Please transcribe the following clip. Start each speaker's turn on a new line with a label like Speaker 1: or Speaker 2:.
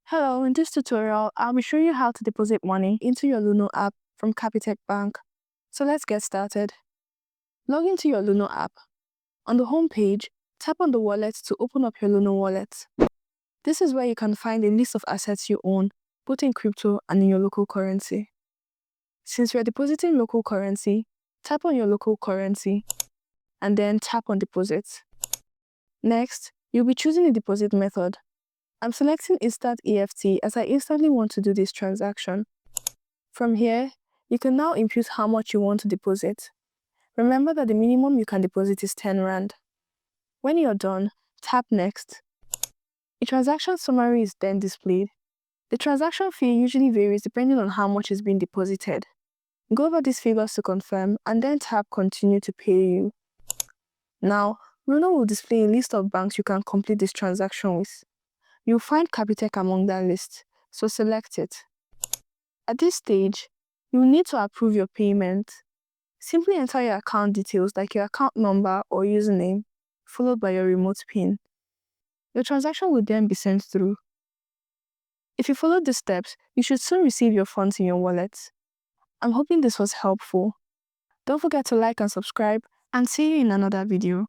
Speaker 1: Hello, in this tutorial, I'll be showing you how to deposit money into your Luno app from Capitec Bank. So let's get started. Log into your Luno app. On the home page, tap on the wallet to open up your Luno wallet. This is where you can find a list of assets you own, both in crypto and in your local currency. Since we are depositing local currency, tap on your local currency and then tap on deposit. Next, you'll be choosing the deposit method. I'm selecting Instant EFT as I instantly want to do this transaction. From here, you can now input how much you want to deposit. Remember that the minimum you can deposit is 10 Rand. When you're done, tap Next. A transaction summary is then displayed. The transaction fee usually varies depending on how much is being deposited. Go over these figures to confirm and then tap Continue to pay you. Now, Luno will display a list of banks you can complete this transaction with. You'll find Capitec among that list, so select it. At this stage, you'll need to approve your payment. Simply enter your account details like your account number or username, followed by your remote PIN. Your transaction will then be sent through. If you follow these steps, you should soon receive your funds in your wallet. I'm hoping this was helpful. Don't forget to like and subscribe, and see you in another video.